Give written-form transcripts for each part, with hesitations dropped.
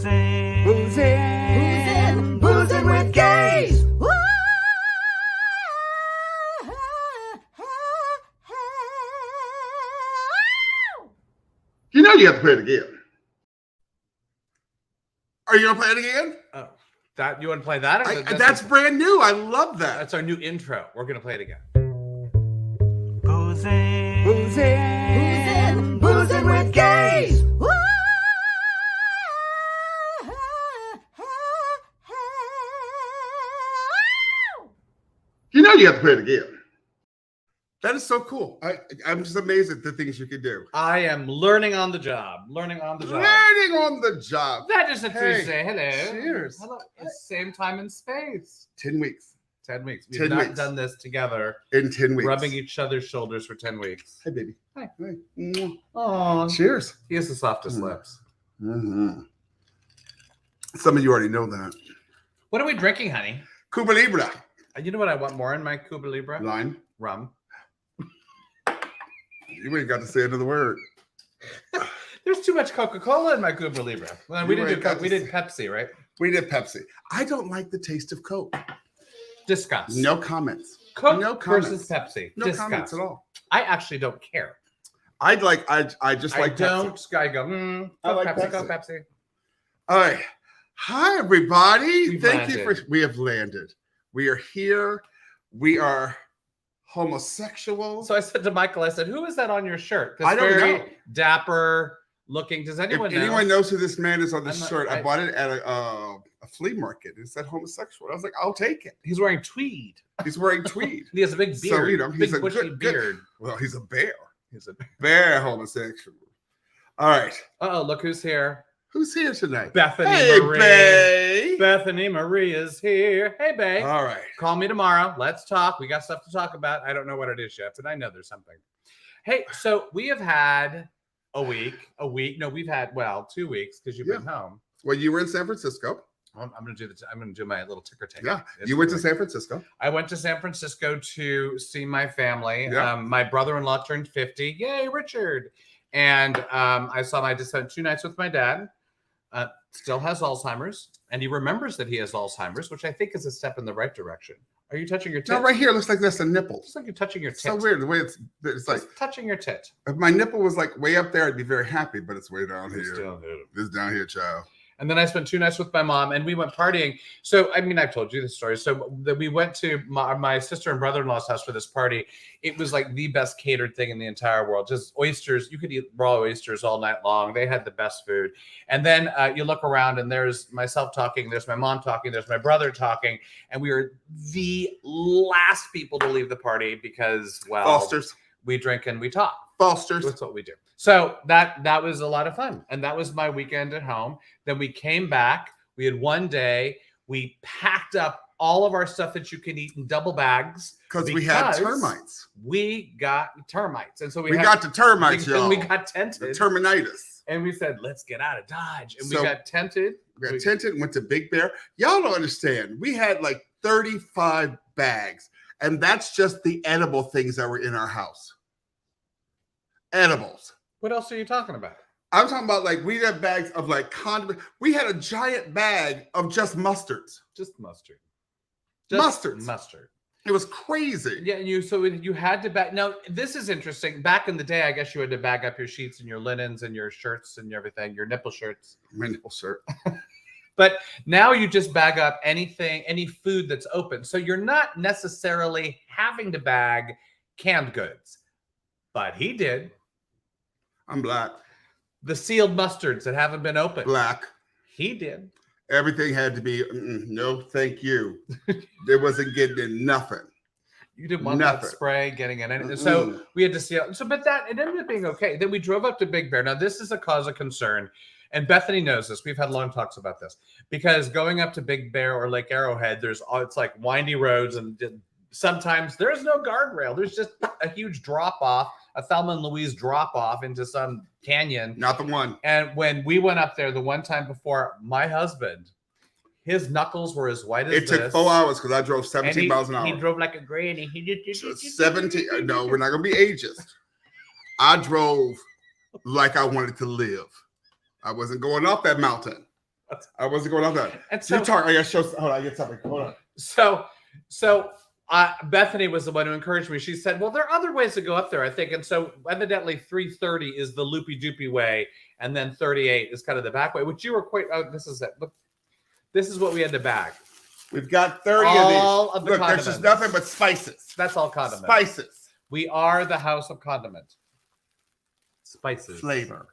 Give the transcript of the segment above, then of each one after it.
Boozing with gays. You know you have to play it again. Are you gonna play it again? Oh, that you want to play that? That's brand new. I love that. That's our new intro. We're gonna play it again. Boozing with gays. You know you have to play it again. That is so cool. I'm just amazed at the things you can do. I am learning on the job. Learning on the job. That is a Tuesday. Hello. Cheers. Hello. It's same time and space. 10 weeks. 10 weeks. We've not done this together. In 10 weeks. Rubbing each other's shoulders for 10 weeks. Hey, baby. Hi. Hey. Oh. Cheers. He has the softest lips. Mm-hmm. Some of you already know that. What are we drinking, honey? Cuba Libre. You know what I want more in my Cuba Libre? Line. Rum. You ain't got to say another word. There's too much Coca-Cola in my Cuba Libre. Well, we did Pepsi, right? We did Pepsi. I don't like the taste of Coke. Discuss. No comments. Coke versus Pepsi. No comments at all. I actually don't care. I just like Pepsi. I go, I like Pepsi, Pepsi. go Pepsi. All right. Hi, everybody. Thank you We have landed. We are here. We are homosexuals. So I said to Michael, I said, who is that on your shirt? I don't know. Dapper looking. Does anyone know? Anyone knows who this man is on this shirt? I I bought it at a flea market. It said homosexual. I was like, I'll take it. He's wearing tweed. He's wearing tweed. He has a big beard. So, you know, he's big a bushy good beard. Well, he's a bear. He's a Bear homosexual. All right. Uh-oh, look who's here. Who's here tonight? Bethany Marie. Bae. Bethany Marie is here. Hey, babe. All right. Call me tomorrow. Let's talk. We got stuff to talk about. I don't know what it is yet, but I know there's something. Hey, so we have had a week. No, we've had 2 weeks because you've been home. Well, you were in San Francisco. I'm going to do my little ticker tape. Yeah, you went to San Francisco. I went to San Francisco to see my family. Yeah. My brother-in-law turned 50. Yay, Richard! And I just spent 2 nights with my dad. Still has Alzheimer's, and he remembers that he has Alzheimer's, which I think is a step in the right direction. Are you touching your tit? No, right here. It looks like that's a nipple. Looks like you're touching your tit. So weird. The way it's like just touching your tit. If my nipple was like way up there, I'd be very happy, but it's way down here. Still It's down here, child. And then I spent 2 nights with my mom, and we went partying. So, I mean, I've told you the story. So we went to my sister and brother-in-law's house for this party. It was like the best catered thing in the entire world. Just oysters. You could eat raw oysters all night long. They had the best food. And then you look around, and there's myself talking. There's my mom talking. There's my brother talking. And we were the last people to leave the party because, Fosters. We drink and we talk. Fosters. That's what we do. So that was a lot of fun. And that was my weekend at home. Then we came back. We had one day. We packed up all of our stuff that you can eat in double bags. Because we had termites. We got termites. And so we got the termites, y'all. And we got tented. The terminitis. And we said, let's get out of Dodge. And we got tented. We got tented, went to Big Bear. Y'all don't understand. We had like 35 bags. And that's just the edible things that were in our house. Edibles. What else are you talking about? I'm talking about like we had bags of like condiments. We had a giant bag of just mustards. Just mustard. Mustard. It was crazy. Yeah, and you had to bag. Now this is interesting. Back in the day, I guess you had to bag up your sheets and your linens and your shirts and everything, your nipple shirts. My nipple shirt. But now you just bag up anything, any food that's open. So you're not necessarily having to bag canned goods. But he did. I'm black. The sealed mustards that haven't been opened. Black. He did. Everything had to be, no, thank you. There wasn't getting in nothing. You didn't want that spray getting in anything. So we had to seal. So, but it ended up being okay. Then we drove up to Big Bear. Now, this is a cause of concern. And Bethany knows this. We've had long talks about this. Because going up to Big Bear or Lake Arrowhead, it's like windy roads and sometimes there's no guardrail. There's just a huge drop off, a Thelma and Louise drop off into some canyon. Not the one. And when we went up there the one time before, my husband, his knuckles were as white as this. It took 4 hours because I drove 17 miles an hour. He drove like a granny. He did 17. No, we're not going to be ageist. I drove like I wanted to live. I wasn't going up that mountain. I wasn't going on that. And So, you talk. I got to show. Hold on, I get something. Hold on. So Bethany was the one who encouraged me. She said, "Well, there are other ways to go up there, I think." And so, evidently, 330 is the loopy doopy way, and then 38 is kind of the back way. Which you were quite. Oh, this is it. Look, this is what we had to bag. We've got 30 all of of the these. Look, condiments. there's just nothing but spices. That's all condiments. Spices. We are the house of condiment. Spices. Flavor.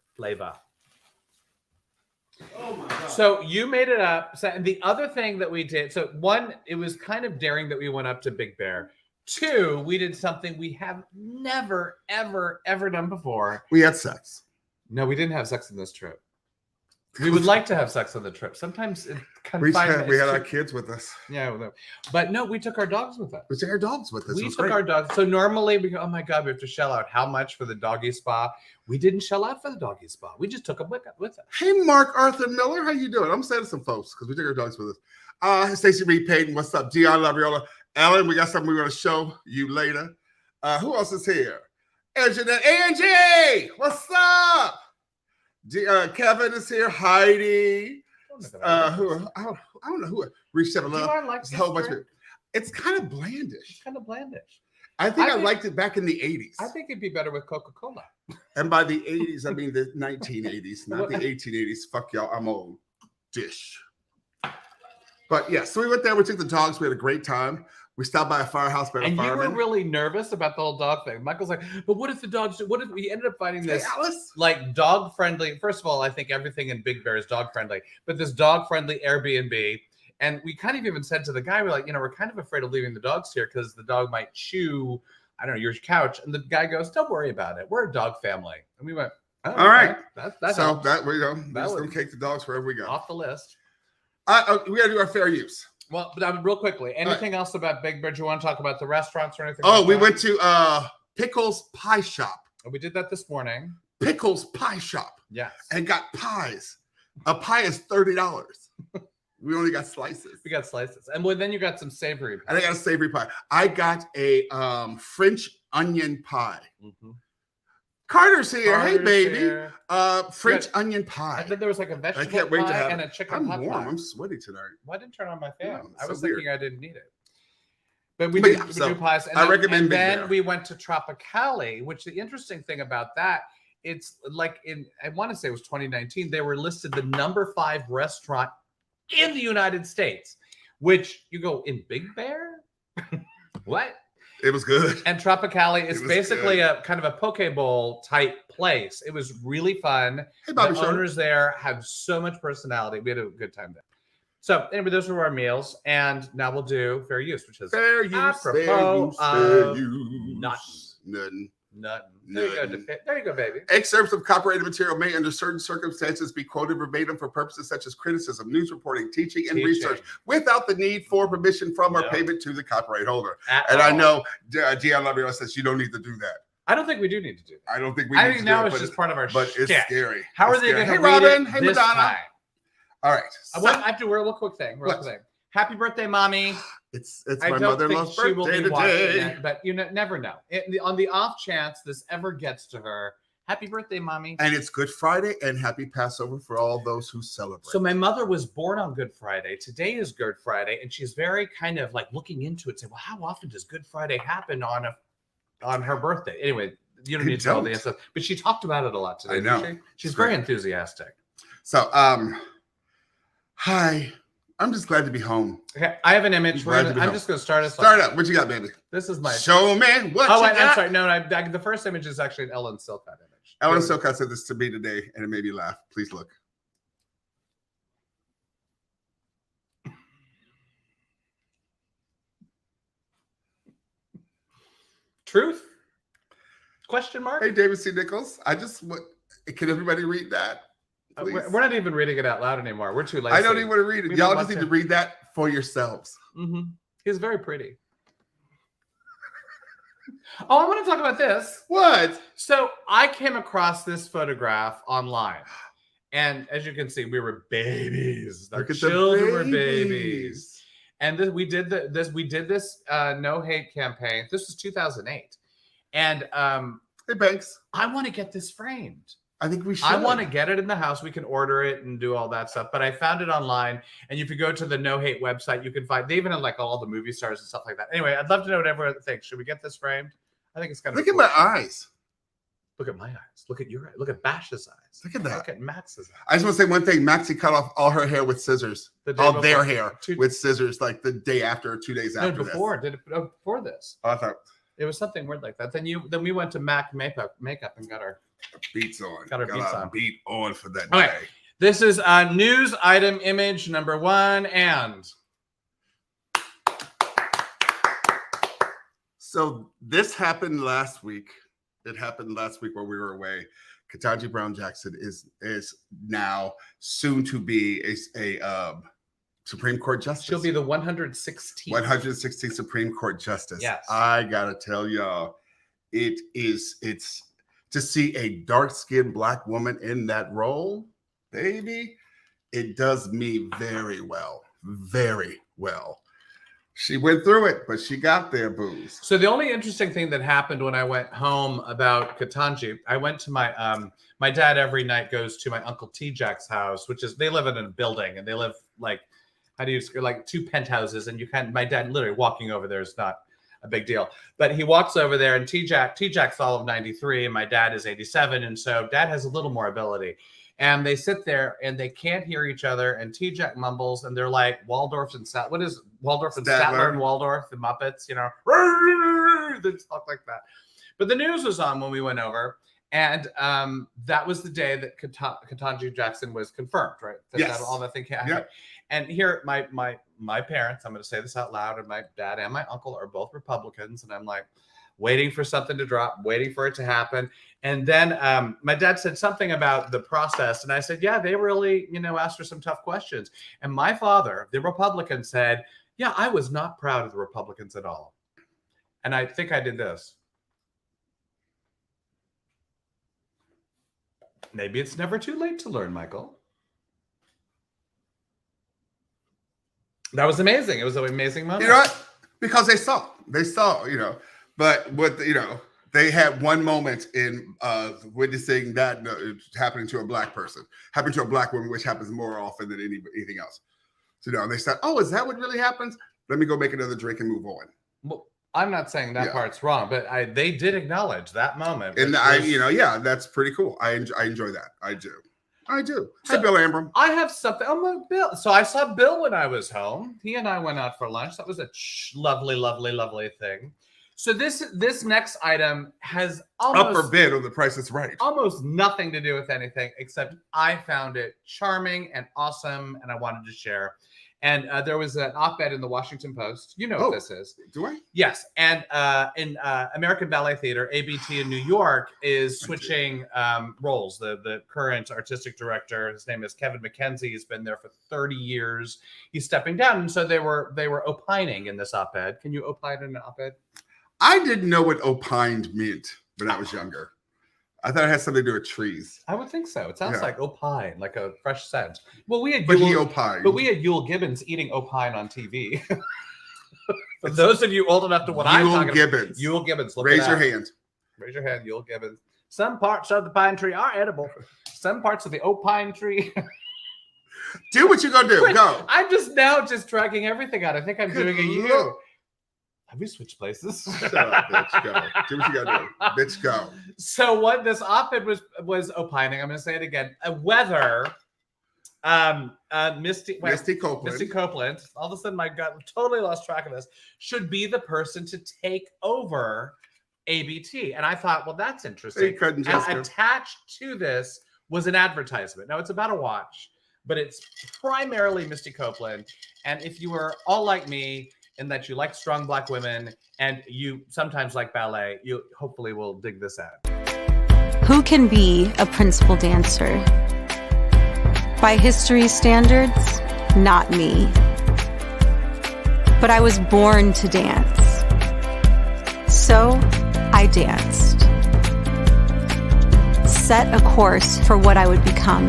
Oh my God. So you made it up. So, and the other thing that we did, so one, it was kind of daring that we went up to Big Bear. Two, we did something we have never, ever, ever done before. We had sex. No, we didn't have sex on this trip. We would like to have sex on the trip. Sometimes it We had our kids with us. Yeah, but no, we took our dogs with us. We took our dogs with us. We took our dogs. So normally we go, oh my God, we have to shell out how much for the doggy spa. We didn't shell out for the doggy spa. We just took them with us. Hey, Mark Arthur Miller, how you doing? I'm saying to some folks because we took our dogs with us. Stacey Reed Payton, what's up? Gian Labriola. Ellen, we got something we're going to show you later. Who else is here? Angie, what's up? Kevin is here. Heidi. I don't know who reached out to love. Like a whole bunch of. It's kind of blandish. It's kind of blandish. I think I liked it back in the 80s. I think it'd be better with Coca-Cola. And by the 80s, I mean the 1980s, not the 1880s. Fuck y'all, I'm old. Dish. But yeah, so we went there. We took the dogs. We had a great time. We stopped by a firehouse by and fireman. You were really nervous about the whole dog thing. Michael's like, but what if the dogs do? What if we ended up finding this like dog friendly? First of all, I think everything in Big Bear is dog friendly, but this dog friendly Airbnb. And we kind of even said to the guy, we're like, we're kind of afraid of leaving the dogs here because the dog might chew, I don't know, your couch. And the guy goes, don't worry about it. We're a dog family. And we went, oh, all right. That's so that we go. We're just gonna take the dogs wherever we go. Off the list. We gotta do our fair use. Well, but real quickly, anything else about Big Bear? Do you want to talk about the restaurants or anything? Oh, we went to Pickles Pie Shop. We did that this morning. Pickles Pie Shop. Yes. And got pies. A pie is $30. We only got slices. We got slices. And then you got some savory pie. And I got a savory pie. I got a French onion pie. Mm-hmm. Carter's here. Hey, baby. Here. French onion pie. I think there was like a vegetable pie and a chicken pot pie. I'm sweaty tonight. Well, I didn't turn on my fan. Yeah, I was so thinking I didn't need it. But we did do pies. And I recommend Big then Bear. we went to Tropicali, which the interesting thing about that, it's like I want to say it was 2019, they were listed the number 5 restaurant in the United States, which you go, in Big Bear? What? It was good. And Tropicali is basically a kind of a poke bowl type place. It was really fun. Hey, Bobby, the owners there have so much personality. We had a good time there. So anyway, those were our meals, and now we'll do fair use, which is fair use. Apropos fair use. Nothing. Nothing. There you go, baby. Excerpts of copyrighted material may, under certain circumstances, be quoted verbatim for purposes such as criticism, news reporting, teaching, and research, without the need for permission from or payment to the copyright holder. I know Gian Labriola says you don't need to do that. I don't think we do need to do that. I don't think we. I think now it's just part of our. But it's scary. How are they going to? Hey, Robin. Hey, Madonna. All right. I have to wear a little quick thing. Happy birthday, mommy. It's my mother-in-law's birthday today. But you never know. On the off chance this ever gets to her, happy birthday, mommy. And it's Good Friday and happy Passover for all those who celebrate. So my mother was born on Good Friday. Today is Good Friday, and she's very kind of like looking into it, saying, well, how often does Good Friday happen on her birthday? Anyway, you don't need to know the answer. But she talked about it a lot today. I know. She's very enthusiastic. So, hi. I'm just glad to be home. Okay, I have an image. I'm just going to start us. Start up. What you got, baby? This is my. Show me what you got. I'm sorry. No, the first image is actually an Ellen Silcott image. Ellen Silcott said this to me today, and it made me laugh. Please look. Truth? Question mark? Hey, David C. Nichols. Can everybody read that? We're not even reading it out loud anymore. We're too lazy. I don't even want to read it. Y'all just need to read that for yourselves. Mm-hmm. He's very pretty. Oh, I want to talk about this. What? So I came across this photograph online. And as you can see, we were babies. Our children were babies. And we did this no hate campaign. This was 2008. And hey, Banks. I want to get this framed. I think we should. I want to get it in the house. We can order it and do all that stuff. But I found it online. And if you go to the No Hate website, you can find, they even have like all the movie stars and stuff like that. Anyway, I'd love to know what everyone thinks. Should we get this framed? I think it's kind of Look at my eyes. Look at my eyes. Look at your eyes. Look at Bash's eyes. Look at that. Look at Max's eyes. I just want to say one thing. Maxie cut off all her hair with scissors. All their hair with scissors, like the day after or 2 days after. No, before. Did it before this? Oh, I thought it was something weird like that. Then we went to Mac makeup and got our beats on. Got our beats on. Beat on for that all day. Right. This is news item image number 1 and. So this happened last week. It happened last week while we were away. Ketanji Brown Jackson is now soon to be a Supreme Court justice. She'll be the 116th Supreme Court justice. Yes. I gotta tell y'all, it's to see a dark-skinned Black woman in that role, baby, it does me very well. Very well. She went through it, but she got there, booze. So the only interesting thing that happened when I went home about Ketanji, I went to my dad every night goes to my Uncle T-Jack's house, which is, they live in a building and they live like, like 2 penthouses, and my dad literally walking over there is not a big deal. But he walks over there, and T-Jack's all of 93 and my dad is 87. And so dad has a little more ability. And they sit there and they can't hear each other. And T-Jack mumbles, and they're like Waldorf and what is Waldorf and Statler and Waldorf, the Muppets, you know, they talk like that. But the news was on when we went over, and that was the day that Ketanji Jackson was confirmed, right? Yes. All that thing happened. Yep. And here, my parents, I'm going to say this out loud, and my dad and my uncle are both Republicans, and I'm like, waiting for something to drop, waiting for it to happen. And then my dad said something about the process. And I said, yeah, they really, asked her some tough questions. And my father, the Republican, said, yeah, I was not proud of the Republicans at all. And I think I did this. Maybe it's never too late to learn, Michael. That was amazing. It was an amazing moment. You know what? Because they saw, but what they had one moment in witnessing that happening to a Black person, happening to a Black woman, which happens more often than anything else. So they said, "Oh, is that what really happens? Let me go make another drink and move on." Well, I'm not saying that part's wrong, but they did acknowledge that moment. And that's pretty cool. I enjoy that. I do. So, hi, Bill Ambram. I have something. Oh, Bill. So I saw Bill when I was home. He and I went out for lunch. That was a lovely, lovely, lovely thing. So this next item has almost upper bid on The Price is Right. Almost nothing to do with anything, except I found it charming and awesome, and I wanted to share. And there was an op-ed in the Washington Post. You know what this is. Do I? Yes. And in American Ballet Theater, ABT in New York is switching roles. The current artistic director, his name is Kevin McKenzie. He's been there for 30 years. He's stepping down. And so they were opining in this op-ed. Can you opine in an op-ed? I didn't know what opined meant when I was younger. I thought it had something to do with trees. I would think so. It sounds like opine, like a fresh scent. Well, he opined. But we had Yul Gibbons eating opine on TV. For those of you old enough to what I'm talking about. Yul Gibbons. Raise your hand. Raise your hand, Yul Gibbons. Some parts of the pine tree are edible. Some parts of the opine tree. Do what you're going to do. Go. I'm just tracking everything out. I think I'm doing a you. Have we switched places? Shut up, bitch. Go. Do what you gotta do. Bitch, go. So what this op-ed was opining, I'm going to say it again, whether Misty Copeland, all of a sudden my gut totally lost track of this, should be the person to take over ABT. And I thought, well, that's interesting. And attached to this was an advertisement. Now, it's about a watch, but it's primarily Misty Copeland. And if you were all like me, in that you like strong Black women and you sometimes like ballet, you hopefully will dig this out. Who can be a principal dancer? By history standards, not me. But I was born to dance. So I danced. Set a course for what I would become.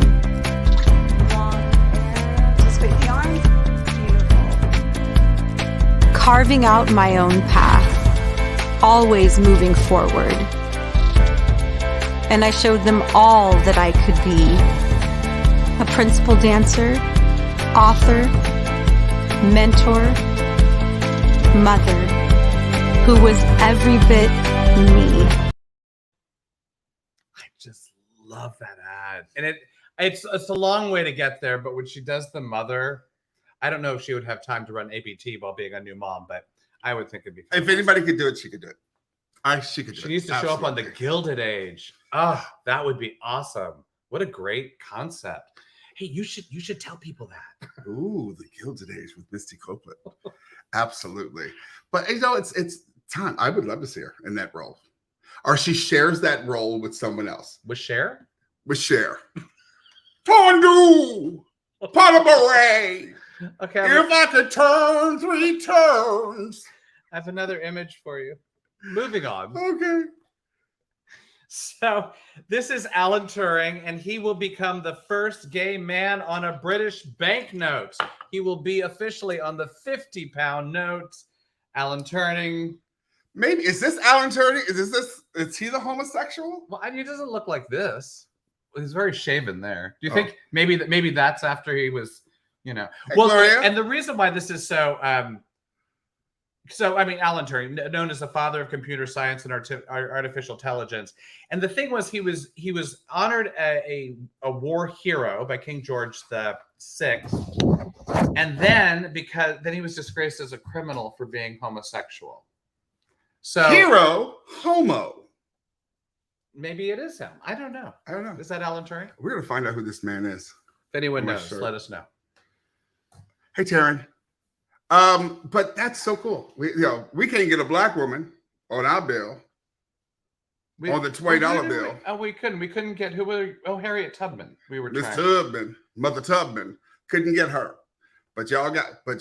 Carving out my own path, always moving forward. and I showed them all that I could be. A principal dancer, author, mentor, mother, who was every bit me. I just love that ad. And it's a long way to get there, but when she does the mother, I don't know if she would have time to run ABT while being a new mom, but I would think it'd be fantastic. If anybody could do it, she could do it. She could do it. She needs to show up on the Gilded Age. Oh, that would be awesome. What a great concept. Hey, you should tell people that. Ooh, the Gilded Age with Misty Copeland. Absolutely. But you know, it's time. I would love to see her in that role. Or she shares that role with someone else. With Cher? With Cher. Fondue! Potimarre! Okay. If I could turn 3 turns. I have another image for you. Moving on. Okay. So this is Alan Turing, and he will become the first gay man on a British banknote. He will be officially on the 50-pound note. Alan Turing. Maybe is this Alan Turing? Is he the homosexual? Well, I mean, he doesn't look like this. He's very shaven there. Do you think maybe that's after he was, you know? Hey, well, Gloria? and the reason why this is so I mean, Alan Turing, known as the father of computer science and artificial intelligence, and the thing was, he was honored a war hero by King George VI, and then he was disgraced as a criminal for being homosexual. So Hero, homo. Maybe it is him. I don't know. Is that Alan Turing? We're gonna find out who this man is. If anyone I'm not knows, sure. let us know. Hey, Taryn. But that's so cool. We can't get a black woman on our bill. On the $20 bill. We couldn't get Harriet Tubman. We were Miss trying. Tubman, Mother Tubman, couldn't get her. But y'all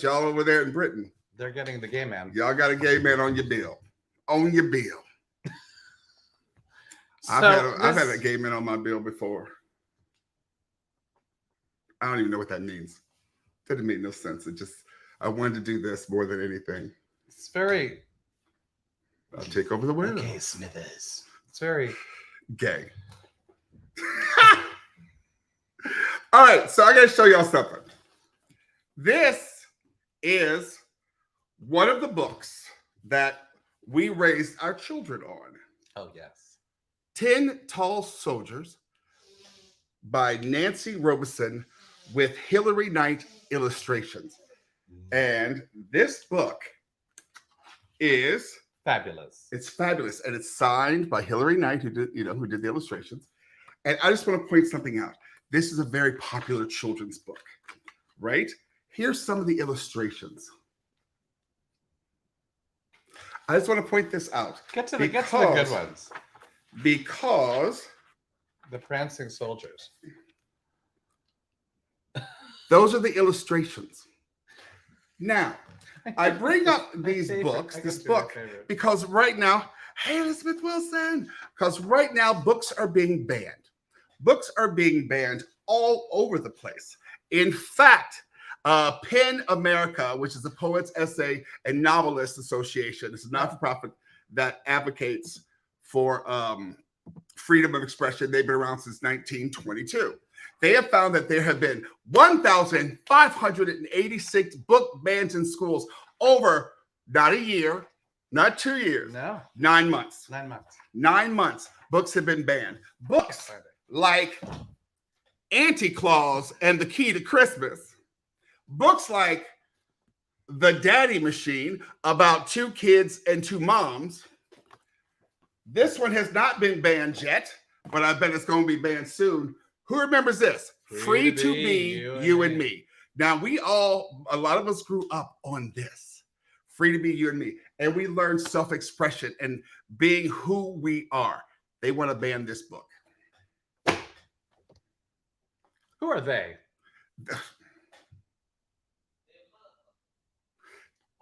over there in Britain. They're getting the gay man. Y'all got a gay man on your bill. On your bill. I've had a gay man on my bill before. I don't even know what that means. Didn't make no sense. I wanted to do this more than anything. It's very. I'll take over the world. Okay, Smithers. It's very gay. All right, so I got to show y'all something. This is one of the books that we raised our children on. Oh, yes. 10 Tall Soldiers by Nancy Robeson with Hilary Knight illustrations. And this book is fabulous. It's fabulous. And it's signed by Hilary Knight, who did the illustrations. And I just want to point something out. This is a very popular children's book, right? Here's some of the illustrations. I just want to point this out. Get to the good ones. Because the prancing soldiers. Those are the illustrations. Now, I bring up this book, because right now, hey, Elizabeth Wilson, because right now books are being banned. Books are being banned all over the place. In fact, PEN America, which is the Poets, Essay, and Novelists Association, it's a not-for-profit that advocates for freedom of expression. They've been around since 1922. They have found that there have been 1,586 book bans in schools over not a year, not 2 years, 9 months. 9 months. 9 months. Books have been banned. Books like Anti-Claus and the Key to Christmas. Books like The Daddy Machine about 2 kids and 2 moms. This one has not been banned yet, but I bet it's going to be banned soon. Who remembers this? Free to be you and me. Now, a lot of us grew up on this. Free to be you and me. And we learned self-expression and being who we are. They want to ban this book. Who are they?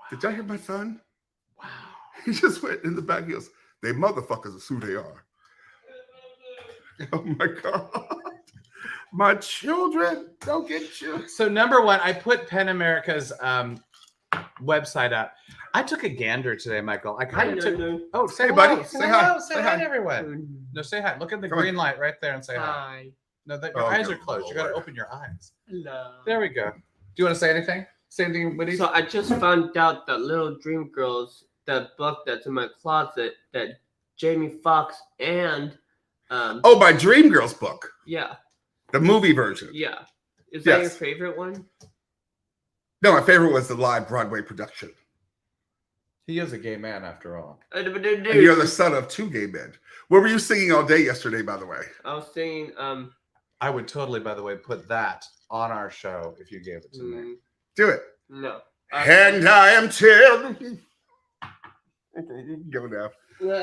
Did y'all hear my son? Wow. He just went in the back. He goes, they motherfuckers is who they are. Oh my God. My children, don't get you. So number one, I put PEN America's website up. I took a gander today, Michael. I kind of took. No. Oh, say Hey, hello. buddy. Say Say hello. hi. Say Say hi hi. to everyone. No, say hi. Look at the Come on. green light right there and say hi. Hi. No, your Oh, eyes okay. are closed. You got to Lord. open your eyes. Hello. There we go. Do you want to say anything? Say anything, Woody? So I just found out that Little Dream Girls, that book that's in my closet, that Jamie Foxx and Oh, my Dreamgirls book, yeah, the movie version. yeah. Is that your Yes. favorite one? No, my favorite was the live Broadway production. He is a gay man after all. And you're the son of 2 gay men. What were you singing all day yesterday, by the way? I was singing I would totally, by the way, put that on our show if you gave it to me. Do it. no. And I am Tim. Go now.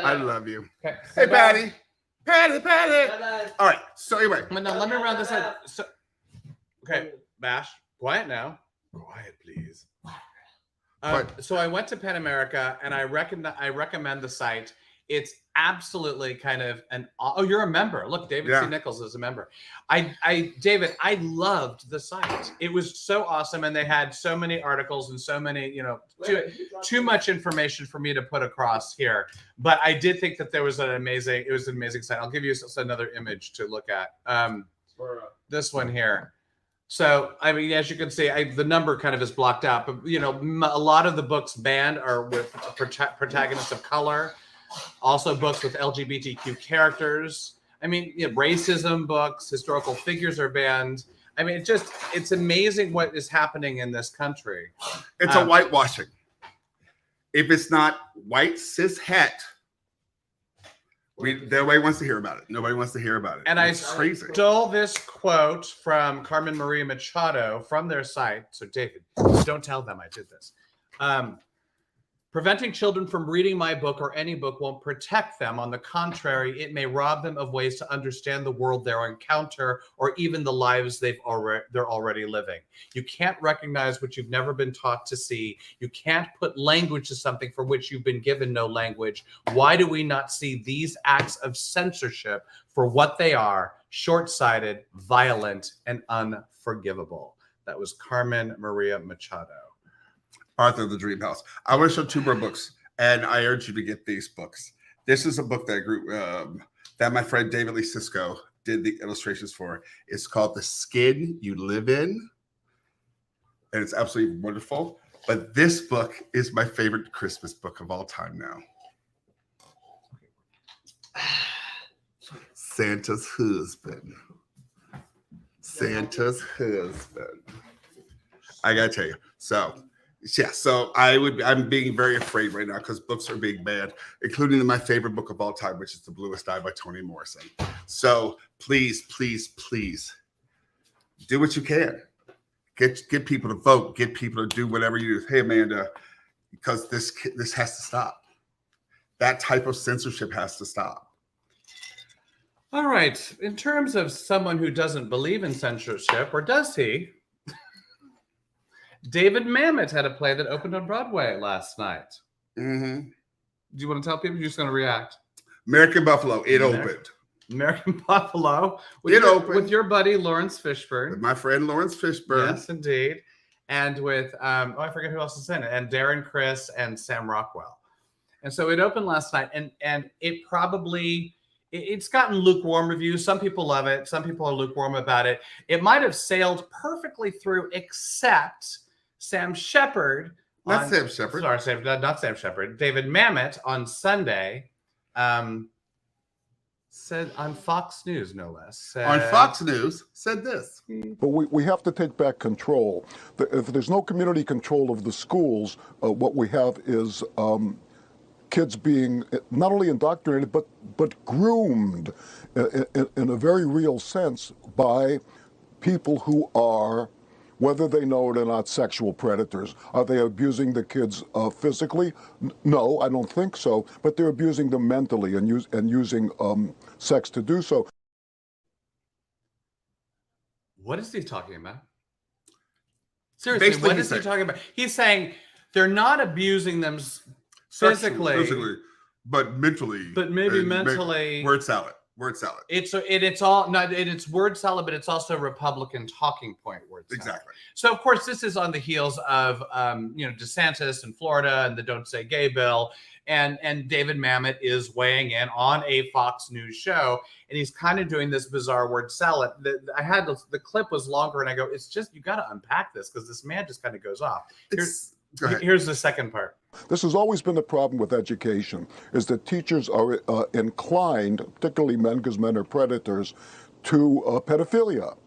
I love you. Okay. Hey, Patty. Patty. Bye-bye. All right. So anyway, Well, now let me round this out. So, okay, Bash, quiet now. Quiet, please. So I went to Pen America, and I recommend the site. It's absolutely kind of an. Oh, you're a member. Look, David Yeah. C. Nichols is a member. David, I loved the site. It was so awesome, and they had so many articles and so many, too much information for me to put across here. But I did think that it was an amazing site. I'll give you another image to look at. This one here. So, I mean, as you can see, the number kind of is blocked out, but a lot of the books banned are with protagonists of color. Also, books with LGBTQ characters. I mean, racism books, historical figures are banned. I mean, it's amazing what is happening in this country. it's a whitewashing. If it's not white cis het, nobody wants to hear about it. Nobody wants to hear about it. And It's crazy. stole this quote from Carmen Maria Machado from their site. So, David, don't tell them I did this. Preventing children from reading my book or any book won't protect them. On the contrary, it may rob them of ways to understand the world they'll encounter or even the lives they're already living. You can't recognize what you've never been taught to see. You can't put language to something for which you've been given no language. Why do we not see these acts of censorship for what they are? Short-sighted, violent, and unforgivable. That was Carmen Maria Machado. Arthur the Dream House. I want to show 2 more books, and I urge you to get these books. This is a book that my friend David Lee Sisko did the illustrations for. It's called The Skin You Live In, and it's absolutely wonderful. But this book is my favorite Christmas book of all time now. Santa's Husband. Santa's Husband. I gotta tell you. So I'm being very afraid right now because books are being banned, including my favorite book of all time, which is The Bluest Eye by Toni Morrison. So please do what you can. Get people to vote, get people to do whatever you do. Hey, Amanda, because this has to stop. That type of censorship has to stop. All right. In terms of someone who doesn't believe in censorship, or does he? David Mamet had a play that opened on Broadway last night. Mm-hmm. Do you want to tell people? You're just going to react. American Buffalo. It opened. American Buffalo. Opened. With your buddy Lawrence Fishburne. With my friend Lawrence Fishburne. Yes, indeed. And with, I forget who else is in it. And Darren Criss and Sam Rockwell. And so it opened last night. And it probably... It's gotten lukewarm reviews. Some people love it. Some people are lukewarm about it. It might have sailed perfectly through, except Sam Shepard. Not Sam Shepard. Sorry, not Sam Shepard. David Mamet on Sunday said on Fox News, no less. On Fox News, said this. But we have to take back control. If there's no community control of the schools, what we have is kids being not only indoctrinated, but groomed in a very real sense by people who are, whether they know it or not, sexual predators. Are they abusing the kids physically? No, I don't think so. But they're abusing them mentally and using sex to do so. What is he talking about? Seriously, Basically, what is he talking about? He's saying they're not abusing them physically, but mentally. but maybe mentally. Word salad. Word salad. It's all not. It's word salad, but it's also Republican talking point word salad. Exactly. So of course, this is on the heels of DeSantis in Florida and the Don't Say Gay bill, and David Mamet is weighing in on a Fox News show, and he's kind of doing this bizarre word salad. The clip was longer, and I go, it's just, you got to unpack this because this man just kind of goes off. Here's the second part. This has always been the problem with education, is that teachers are inclined, particularly men, because men are predators, to pedophilia.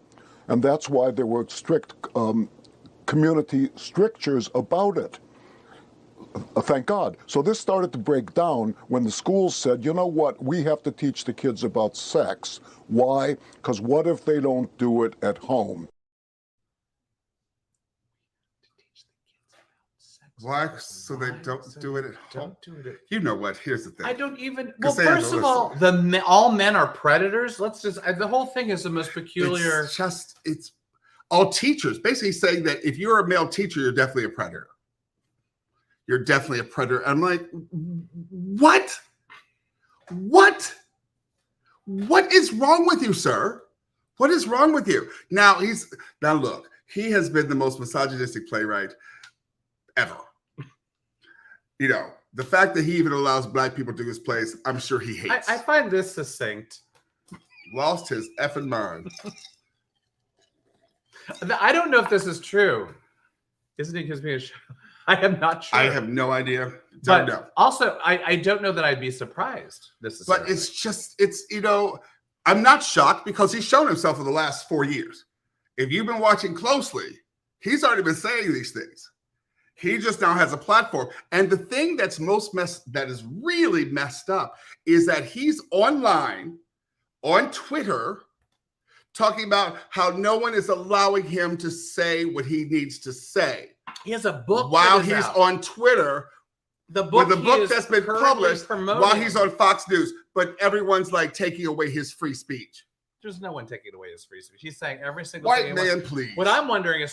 And that's why there were strict community strictures about it. Thank God. So this started to break down when the schools said, you know what, we have to teach the kids about sex. Why? Because what if they don't do it at home? Why? So they don't do it at home? You know what? Here's the thing. I don't even. Well, first of all, all men are predators. Let's just. The whole thing is the most peculiar. It's all teachers basically saying that if you're a male teacher, you're definitely a predator. You're definitely a predator. I'm like, what? What is wrong with you, sir? What is wrong with you? Now look. He has been the most misogynistic playwright ever. The fact that he even allows black people to do his plays, I'm sure he hates. I find this succinct. Lost his effing mind. I don't know if this is true. Isn't he gives me a show? I am not sure. I have no idea. Don't know. Also, I don't know that I'd be surprised. But it's I'm not shocked because he's shown himself for the last 4 years. If you've been watching closely, he's already been saying these things. He just now has a platform. And the thing that is really messed up is that he's online on Twitter talking about how no one is allowing him to say what he needs to say. He has a book while he's on Twitter. The book that's been published while he's on Fox News, but everyone's like taking away his free speech. There's no one taking away his free speech. He's saying every single white man, please. What I'm wondering is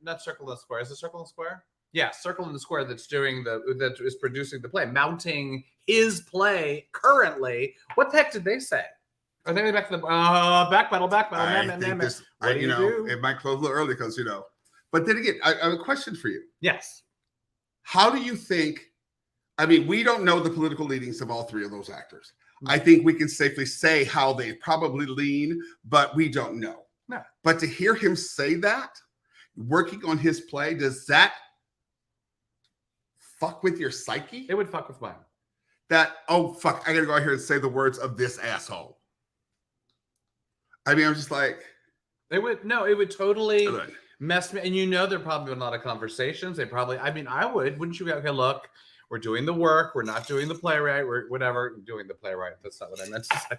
not circle in the square. Is it circle in the square? Yeah, circle in the square. That is producing the play, mounting his play currently. What the heck did they say? Are they back to the back battle? It might close a little early because But then again, I have a question for you. Yes. How do you think? I mean, we don't know the political leanings of all three of those actors. I think we can safely say how they probably lean, but we don't know. No. But to hear him say that, working on his play, does that fuck with your psyche? It would fuck with mine. Oh, fuck, I gotta go out here and say the words of this asshole. I mean, I'm just like... It would totally mess me. And there probably been a lot of conversations. I would. Wouldn't you? Okay, look, we're doing the work. We're not doing the playwright. We're doing the playwright. That's not what I meant to say.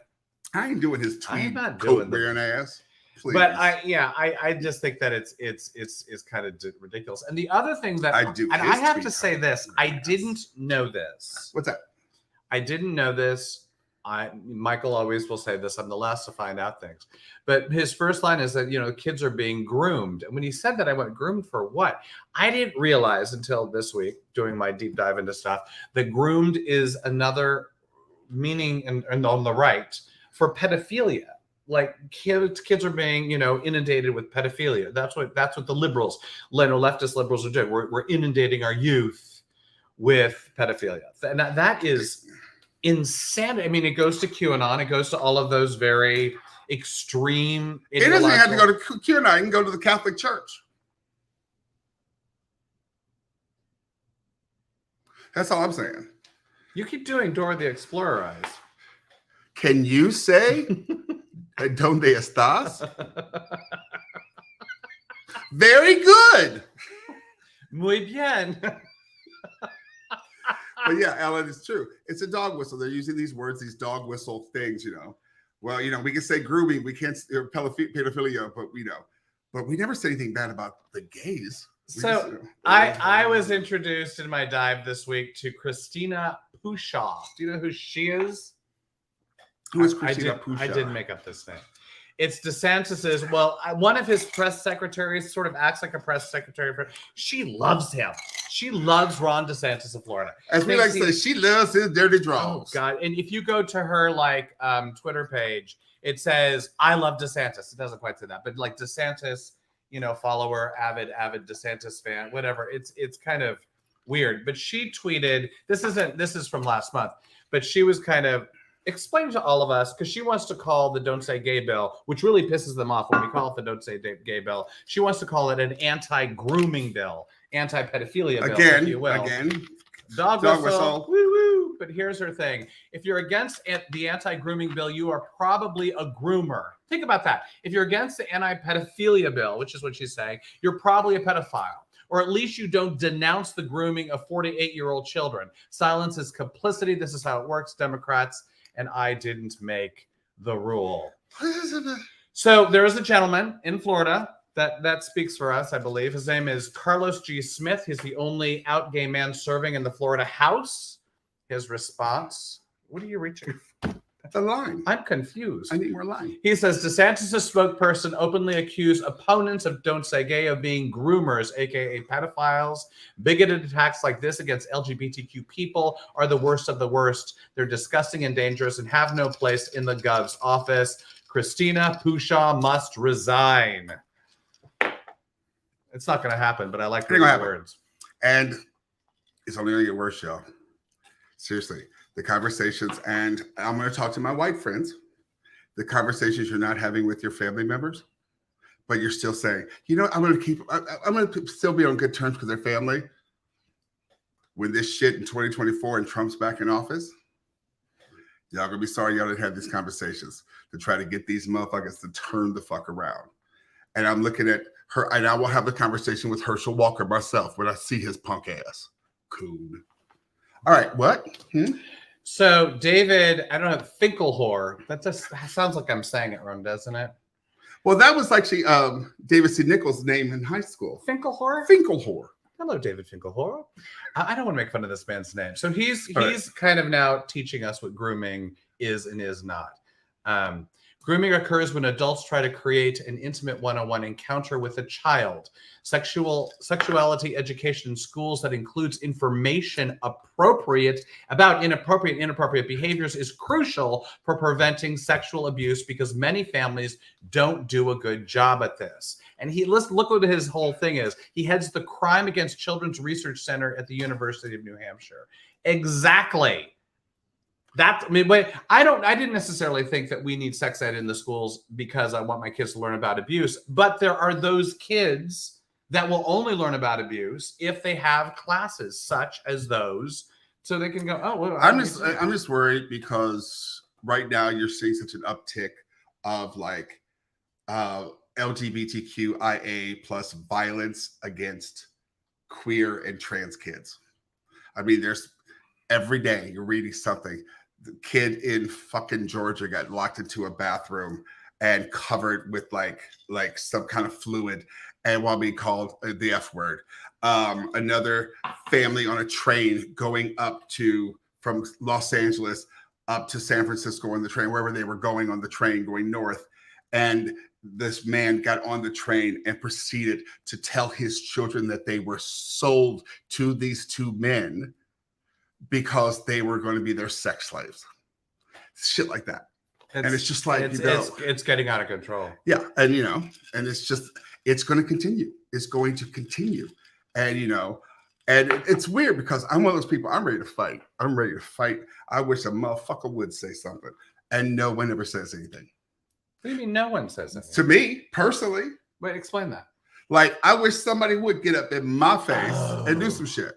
I ain't doing his tweed coat wearing ass. Please. But I just think that it's kind of ridiculous. And the other thing that I do, and I have to say this, I didn't know this. What's that? I didn't know this. Michael always will say this. I'm the last to find out things. But his first line is that, kids are being groomed. And when he said that, I went, groomed for what? I didn't realize until this week, doing my deep dive into stuff, that groomed is another meaning and on the right for pedophilia. Like kids are being, inundated with pedophilia. That's what the liberals, leftist liberals are doing. We're inundating our youth with pedophilia. And that is insanity. I mean, it goes to QAnon. It goes to all of those very extreme. It doesn't have to go to QAnon. It can go to the Catholic Church. That's all I'm saying. You keep doing Dora the Explorer eyes. Can you say "Donde estás"? Very good. Muy bien. But yeah, Ellen, it's true. It's a dog whistle. They're using these words, these dog whistle things, Well, we can say grooming, we can't pedophilia, but we never say anything bad about the gays. I was introduced in my dive this week to Christina Pushaw. Do you know who she is? Who is Christina Pushaw? I didn't make up this name. It's DeSantis's. One of his press secretaries sort of acts like a press secretary. She loves him. She loves Ron DeSantis of Florida. As we like to say, she loves his dirty draws. Oh God! And if you go to her like Twitter page, it says "I love DeSantis." It doesn't quite say that, but like DeSantis, follower, avid DeSantis fan, whatever. It's kind of weird. But she tweeted. This is from last month, but she was kind of explaining to all of us because she wants to call the "Don't Say Gay" bill, which really pisses them off when we call it the "Don't Say Gay" bill. She wants to call it an anti-grooming bill, anti-pedophilia bill, if you will. Dog whistle. Woo woo. But here's her thing: if you're against the anti-grooming bill, you are probably a groomer. Think about that. If you're against the anti-pedophilia bill, which is what she's saying, you're probably a pedophile. Or at least you don't denounce the grooming of 48-year-old children. Silence is complicity. This is how it works, Democrats. And I didn't make the rule. So there is a gentleman in Florida that speaks for us, I believe. His name is Carlos G. Smith. He's the only out gay man serving in the Florida House. His response, what are you reaching for? That's a line. I'm confused. I need more line. He says, DeSantis' spokesperson openly accused opponents of Don't Say Gay of being groomers, aka pedophiles. Bigoted attacks like this against LGBTQ people are the worst of the worst. They're disgusting and dangerous and have no place in the Gov's office. Christina Pushaw must resign. It's not going to happen, but I like the words. And it's only going to get worse, y'all. Seriously. The conversations, and I'm going to talk to my white friends, the conversations you're not having with your family members, but you're still saying, I'm going to still be on good terms with their family. When this shit in 2024 and Trump's back in office, y'all going to be sorry y'all didn't have these conversations to try to get these motherfuckers to turn the fuck around. And I'm looking at her, and I will have the conversation with Herschel Walker myself when I see his punk ass. Coon. All right, what? So David, I don't know, Finkelhor. That just sounds like I'm saying it wrong, doesn't it? Well, that was actually David C. Nichols' name in high school. Finkelhor? Finkelhor. Hello, David Finkelhor. I don't want to make fun of this man's name. So he's kind of now teaching us what grooming is and is not. Grooming occurs when adults try to create an intimate one-on-one encounter with a child. Sexuality education in schools that includes information about inappropriate behaviors is crucial for preventing sexual abuse because many families don't do a good job at this. And look what his whole thing is. He heads the Crime Against Children's Research Center at the University of New Hampshire. Exactly. I didn't necessarily think that we need sex ed in the schools because I want my kids to learn about abuse, but there are those kids that will only learn about abuse if they have classes such as those, so they can go, oh, well, I'm just worried because right now you're seeing such an uptick of like LGBTQIA plus violence against queer and trans kids. I mean, there's every day you're reading something. The kid in fucking Georgia got locked into a bathroom and covered with like some kind of fluid and while being called the F word. Another family on a train going from Los Angeles up to San Francisco on the train, wherever they were going on the train going north. And this man got on the train and proceeded to tell his children that they were sold to these two men because they were going to be their sex slaves. Shit like that. And it's just like, it's getting out of control. Yeah. And, and it's going to continue. It's going to continue. And, and it's weird because I'm one of those people, I'm ready to fight. I wish a motherfucker would say something. And no one ever says anything. What do you mean no one says anything? To me, personally. Wait, explain that. Like, I wish somebody would get up in my face and do some shit.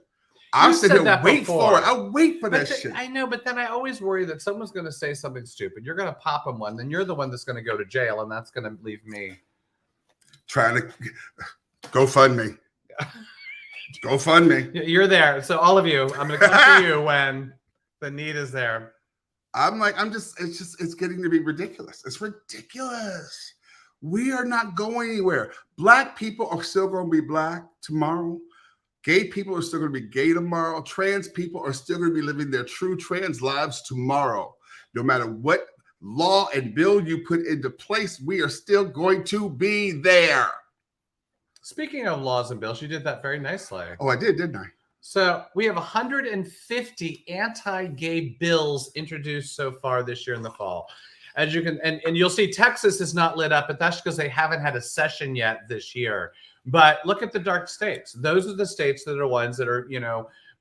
I'm sitting here wait for it. I wait for that shit. I know, but then I always worry that someone's going to say something stupid. You're going to pop them one, then you're the one that's going to go to jail, and that's going to leave me trying to go fund me. Go fund me. You're there, so all of you, I'm going to come to you when the need is there. It's getting to be ridiculous. It's ridiculous. We are not going anywhere. Black people are still going to be black tomorrow. Gay people are still going to be gay tomorrow. Trans people are still going to be living their true trans lives tomorrow. No matter what law and bill you put into place, we are still going to be there. Speaking of laws and bills, you did that very nicely. Oh, I did, didn't I? So we have 150 anti-gay bills introduced so far this year in the fall. As you can, and you'll see Texas is not lit up, but that's because they haven't had a session yet this year. But look at the dark states. Those are the states that are ones that are,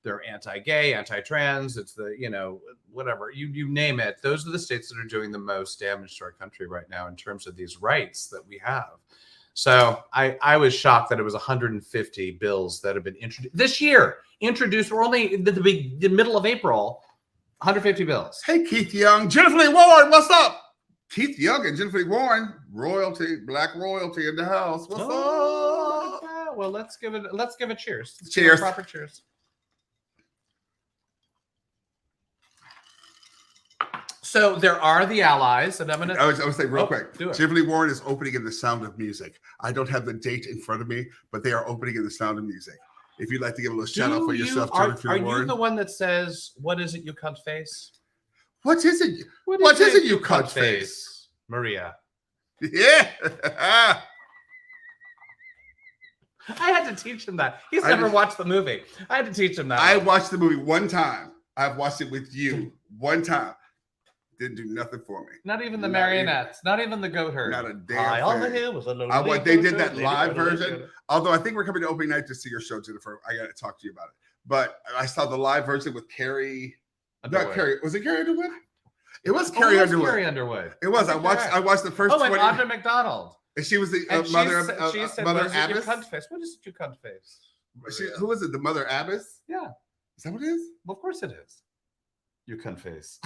they're anti-gay, anti-trans. It's the, whatever, you name it. Those are the states that are doing the most damage to our country right now in terms of these rights that we have. So I was shocked that it was 150 bills that have been introduced this year. We're only in the middle of April. 150 bills. Hey, Keith Young, Jennifer Lee Warren, what's up? Keith Young and Jennifer Lee Warren, royalty, black royalty in the house. What's up? Look at that. Well, let's give it a cheers. Cheers. Proper cheers. So there are the allies, and I'm gonna. I would say real quick. Do it. Jennifer Lee Warren is opening in The Sound of Music. I don't have the date in front of me, but they are opening in The Sound of Music. If you'd like to give a little shout out for yourself, Jennifer Are Warren. you the one that says, "What is it, you cunt face"? What is it? What is it, you cunt face? Maria. Yeah. I had to teach him that. He's never watched the movie. I had to teach him that. I watched the movie one time. I've watched it with you one time. Didn't do nothing for me. Not even the marionettes. Not even the goat herd. Not a damn on the thing. hill was a little They did that live version. Although I think we're coming to opening night to see your show, Jennifer. I got to talk to you about it. But I saw the live version with Carrie. Not Carrie. Was it Carrie Underwood? It was Carrie Underwood. Carrie Underwood. It was. I watched the first. Oh, and Audra McDonald. And she was the Mother Abbess. Cunt face. What is it, you cunt face? Who was it? The Mother Abbess? Yeah. Is that what it is? Well, of course it is. You cunt face.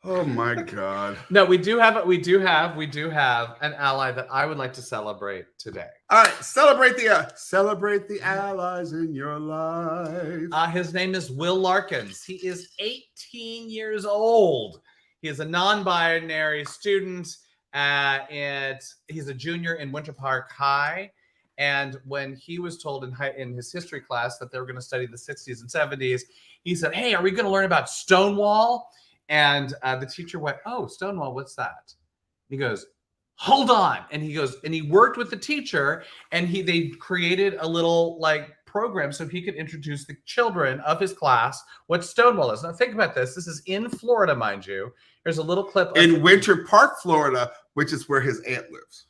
Oh my God. No, we do have an ally that I would like to celebrate today. All right, celebrate the allies in your life. His name is Will Larkins. He is 18 years old. He is a non-binary student. He's a junior in Winter Park High. And when he was told in his history class that they were going to study the 60s and 70s, he said, "Hey, are we going to learn about Stonewall?" And the teacher went, "Oh, Stonewall, what's that?" He goes, "Hold on." And he goes, and he worked with the teacher, and they created a little program so he could introduce the children of his class what Stonewall is. Now think about this. This is in Florida, mind you. Here's a little clip. In Winter Park, Florida, which is where his aunt lives.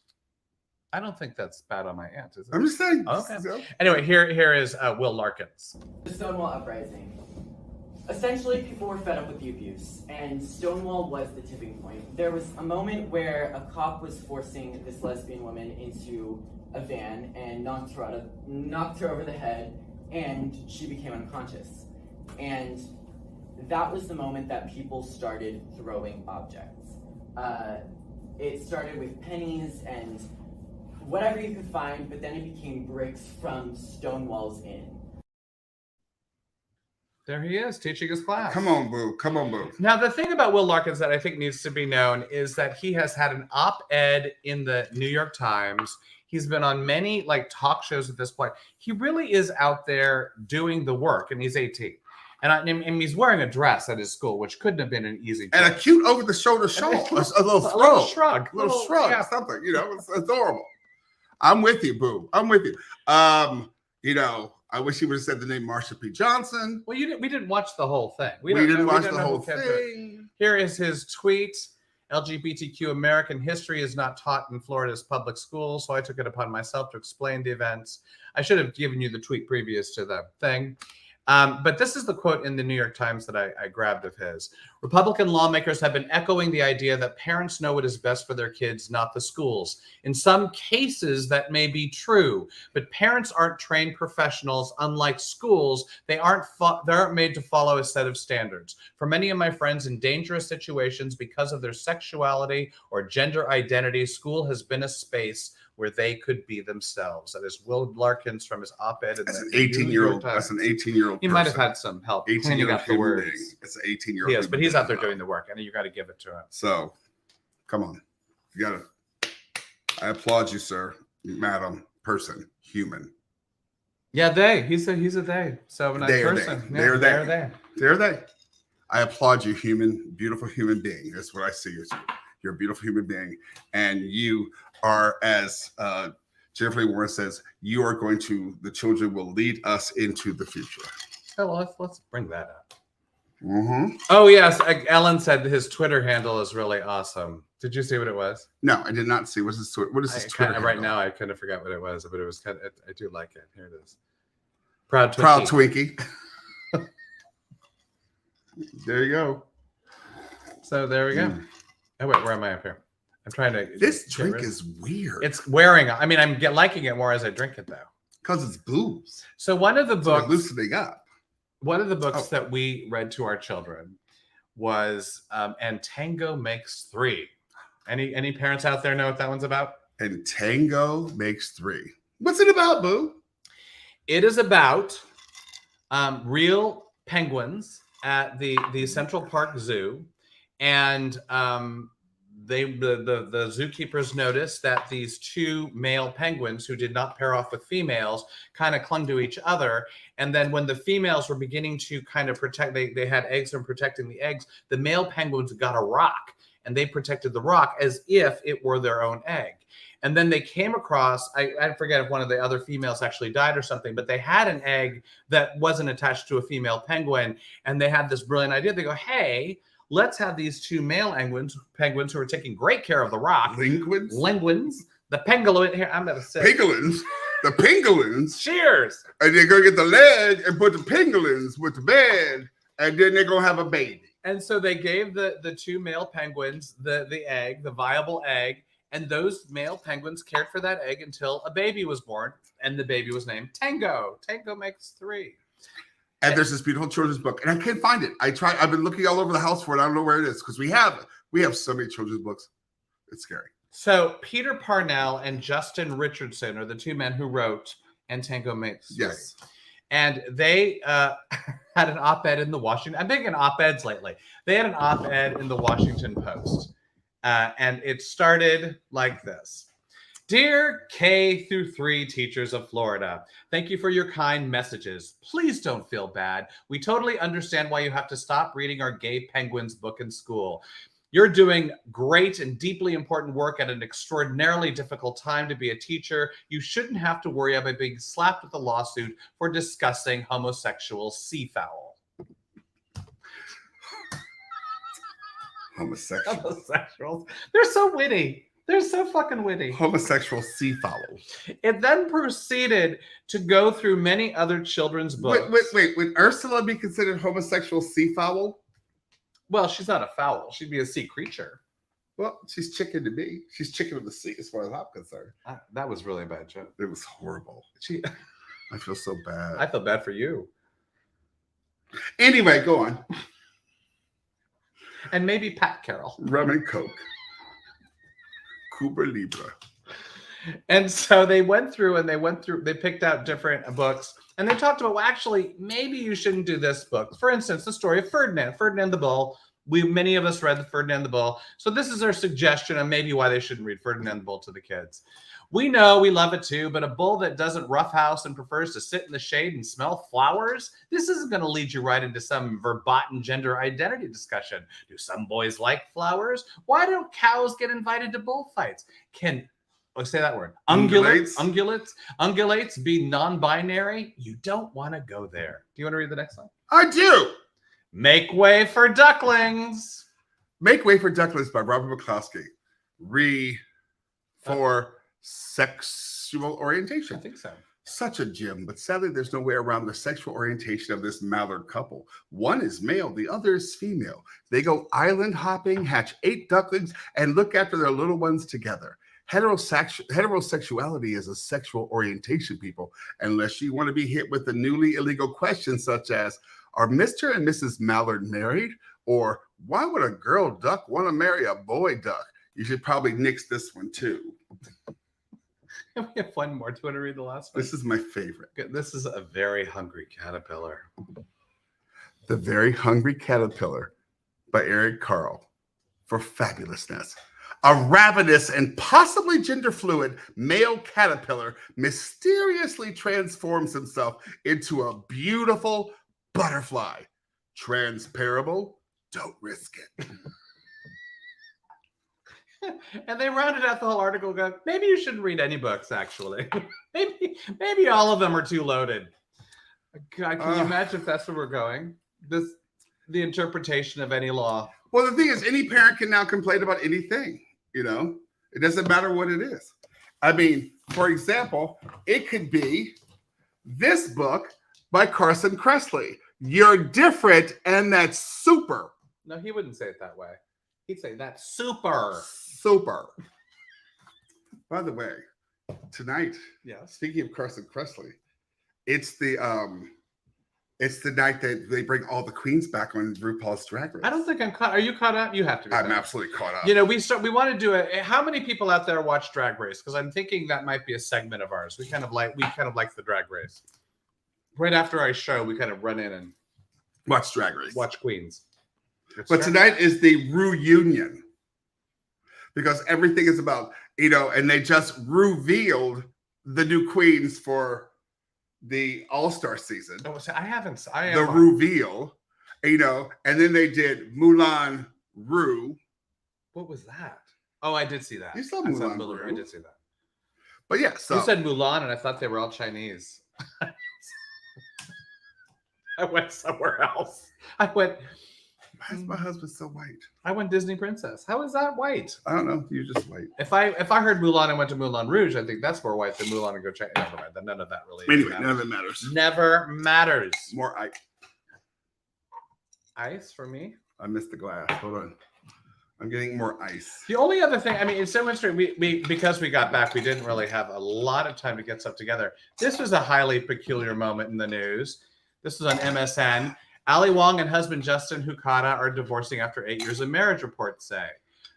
I don't think that's bad on my aunt, is it? I'm just saying. Okay. Anyway, here is Will Larkins. The Stonewall Uprising. Essentially, people were fed up with the abuse, and Stonewall was the tipping point. There was a moment where a cop was forcing this lesbian woman into a van and knocked her over the head, and she became unconscious. And that was the moment that people started throwing objects. It started with pennies and whatever you could find, but then it became bricks from Stonewall's Inn. There he is, teaching his class. Come on, boo. Come on, boo. Now, the thing about Will Larkins that I think needs to be known is that he has had an op-ed in the New York Times. He's been on many talk shows at this point. He really is out there doing the work, and he's 18. And he's wearing a dress at his school, which couldn't have been an easy job. And a cute over-the-shoulder shawl, a little shrug, yeah. something. It's adorable. I'm with you, boo. I'm with you. I wish he would have said the name Marsha P. Johnson. Well, we didn't watch the whole thing. We didn't watch the whole thing. Here is his tweet. LGBTQ American history is not taught in Florida's public schools, so I took it upon myself to explain the events. I should have given you the tweet previous to the thing. But this is the quote in the New York Times that I grabbed of his. Republican lawmakers have been echoing the idea that parents know what is best for their kids, not the schools. In some cases, that may be true, but parents aren't trained professionals. Unlike schools, they aren't made to follow a set of standards. For many of my friends in dangerous situations because of their sexuality or gender identity, school has been a space where they could be themselves. That is Will Larkins from his op-ed. That's an 18-year-old. That's an 18-year-old. He might have had some help cleaning up the words. It's an 18-year-old. Yes, but he's out there doing the work, and you got to give it to him. So, come on, you got to. I applaud you, sir, madam, person, human. Yeah, they. He's a they. So when they person, they. Yeah, they're they. They're they. I applaud you, beautiful human being. That's what I see as you. You're a beautiful human being, and you are as Jennifer Lee Warren says, the children will lead us into the future. Oh, well, let's bring that up. Mm-hmm. Oh, yes. Ellen said his Twitter handle is really awesome. Did you see what it was? No, I did not see. What is his Twitter handle? Right now, I kind of forgot what it was, but it was kind of, I do like it. Here it is. Proud Twinkie. Proud Twinkie. There you go. So there we go. Oh, wait, where am I up here? I'm trying to. This drink is weird. It's wearing. I mean, I'm liking it more as I drink it, though. Because it's booze. So one of the books. Loosening up. One of the books that we read to our children was "And Tango Makes Three." Any parents out there know what that one's about? And Tango Makes Three. What's it about, Boo? It is about real penguins at the Central Park Zoo, and the zookeepers noticed that these two male penguins who did not pair off with females kind of clung to each other. And then when the females were beginning to kind of protect, they had eggs and protecting the eggs, the male penguins got a rock and they protected the rock as if it were their own egg. And then they came across, I forget if one of the other females actually died or something, but they had an egg that wasn't attached to a female penguin. And they had this brilliant idea. They go, hey, let's have these two male penguins who are taking great care of the rock. Linguins. The pangolin. Here, I'm going to say. Pangolins. The pangolins. Cheers. And they're going to get the leg and put the pangolins with the bed. And then they're going to have a baby. And so they gave the two male penguins the egg, the viable egg. And those male penguins cared for that egg until a baby was born. And the baby was named Tango. Tango Makes Three. And there's this beautiful children's book, and I can't find it. I've been looking all over the house for it. I don't know where it is because we have so many children's books. It's scary. So Peter Parnell and Justin Richardson are the two men who wrote And Tango Makes Three. Yes. And they had an op-ed in the Washington. I'm big in op-eds lately. They had an op-ed in the Washington Post, and it started like this. Dear K through 3 teachers of Florida, thank you for your kind messages. Please don't feel bad. We totally understand why you have to stop reading our Gay Penguins book in school. You're doing great and deeply important work at an extraordinarily difficult time to be a teacher. You shouldn't have to worry about being slapped with a lawsuit for discussing homosexual seafowl. Homosexuals. They're so witty. They're so fucking witty. Homosexual seafowl. It then proceeded to go through many other children's books. Wait. Would Ursula be considered homosexual seafowl? Well, she's not a fowl. She'd be a sea creature. Well, she's chicken to me. She's chicken of the sea as far as I'm concerned. That was really a bad joke. It was horrible. I feel so bad. I feel bad for you. Anyway, go on. And maybe Pat Carroll. Rum and Coke. Cuba Libre. And so they picked out different books and they talked about, well, actually, maybe you shouldn't do this book. For instance, the story of Ferdinand the Bull. Many of us read the Ferdinand the Bull. So this is our suggestion on maybe why they shouldn't read Ferdinand the Bull to the kids. We know we love it too, but a bull that doesn't roughhouse and prefers to sit in the shade and smell flowers, this isn't going to lead you right into some verboten gender identity discussion. Do some boys like flowers? Why don't cows get invited to bullfights? Say that word. Ungulates be non-binary? You don't want to go there. Do you want to read the next one? I do. Make Way for Ducklings. Make Way for Ducklings by Robert McCloskey. For sexual orientation. I think so. Such a gem, but sadly there's no way around the sexual orientation of this mallard couple. One is male, the other is female. They go island hopping, hatch 8 ducklings, and look after their little ones together. Heterosexuality is a sexual orientation, people, unless you want to be hit with the newly illegal questions such as, are Mr. and Mrs. Mallard married? Or why would a girl duck want to marry a boy duck? You should probably nix this one too. We have one more. Do you want to read the last one? This is my favorite. This is A Very Hungry Caterpillar. The Very Hungry Caterpillar by Eric Carle. For fabulousness. A ravenous and possibly gender fluid male caterpillar mysteriously transforms himself into a beautiful butterfly. Transparable? Don't risk it. And they rounded out the whole article going, maybe you shouldn't read any books, actually. maybe all of them are too loaded. God, can you imagine if that's where we're going? The interpretation of any law. Well, the thing is, any parent can now complain about anything, you know? It doesn't matter what it is. I mean, for example, it could be this book by Carson Kressley. You're different, and that's super. No, he wouldn't say it that way. He'd say that's super. Super. By the way, tonight, Yes. speaking of Carson Kressley, it's the night that they bring all the queens back on RuPaul's Drag Race. I don't think I'm caught. Are you caught up? You have to be. I'm caught up. absolutely caught up. You know, we want to do it. How many people out there watch Drag Race? Because I'm thinking that might be a segment of ours. We kind of like the Drag Race. Right after our show, we kind of run in and Watch Drag Race. watch Queens. But tonight is the reunion because everything is about, you know, and they just revealed the new queens for the All-Star season. Oh, so I The reveal, you know, and then they did Moulin Rouge. What was that? Oh, I did see that. You saw I Moulin Rouge. I Rouge. did see that. But yeah, so You said Mulan, and I thought they were all Chinese. I went somewhere else. why is my husband so white? I went Disney Princess. How is that white? I don't know. You're just white. If I heard Mulan and went to Moulin Rouge, I think that's more white than Mulan and go China. Never mind. None of that really. Anyway, matters. none of it matters. Never matters. More Ice for me. I missed the glass. Hold on. I'm getting more ice. The only other thing, I mean, it's so interesting. We because we got back, we didn't really have a lot of time to get stuff together. This was a highly peculiar moment in the news. This was on MSN. Ali Wong and husband Justin Hukata are divorcing after 8 years of marriage, reports say.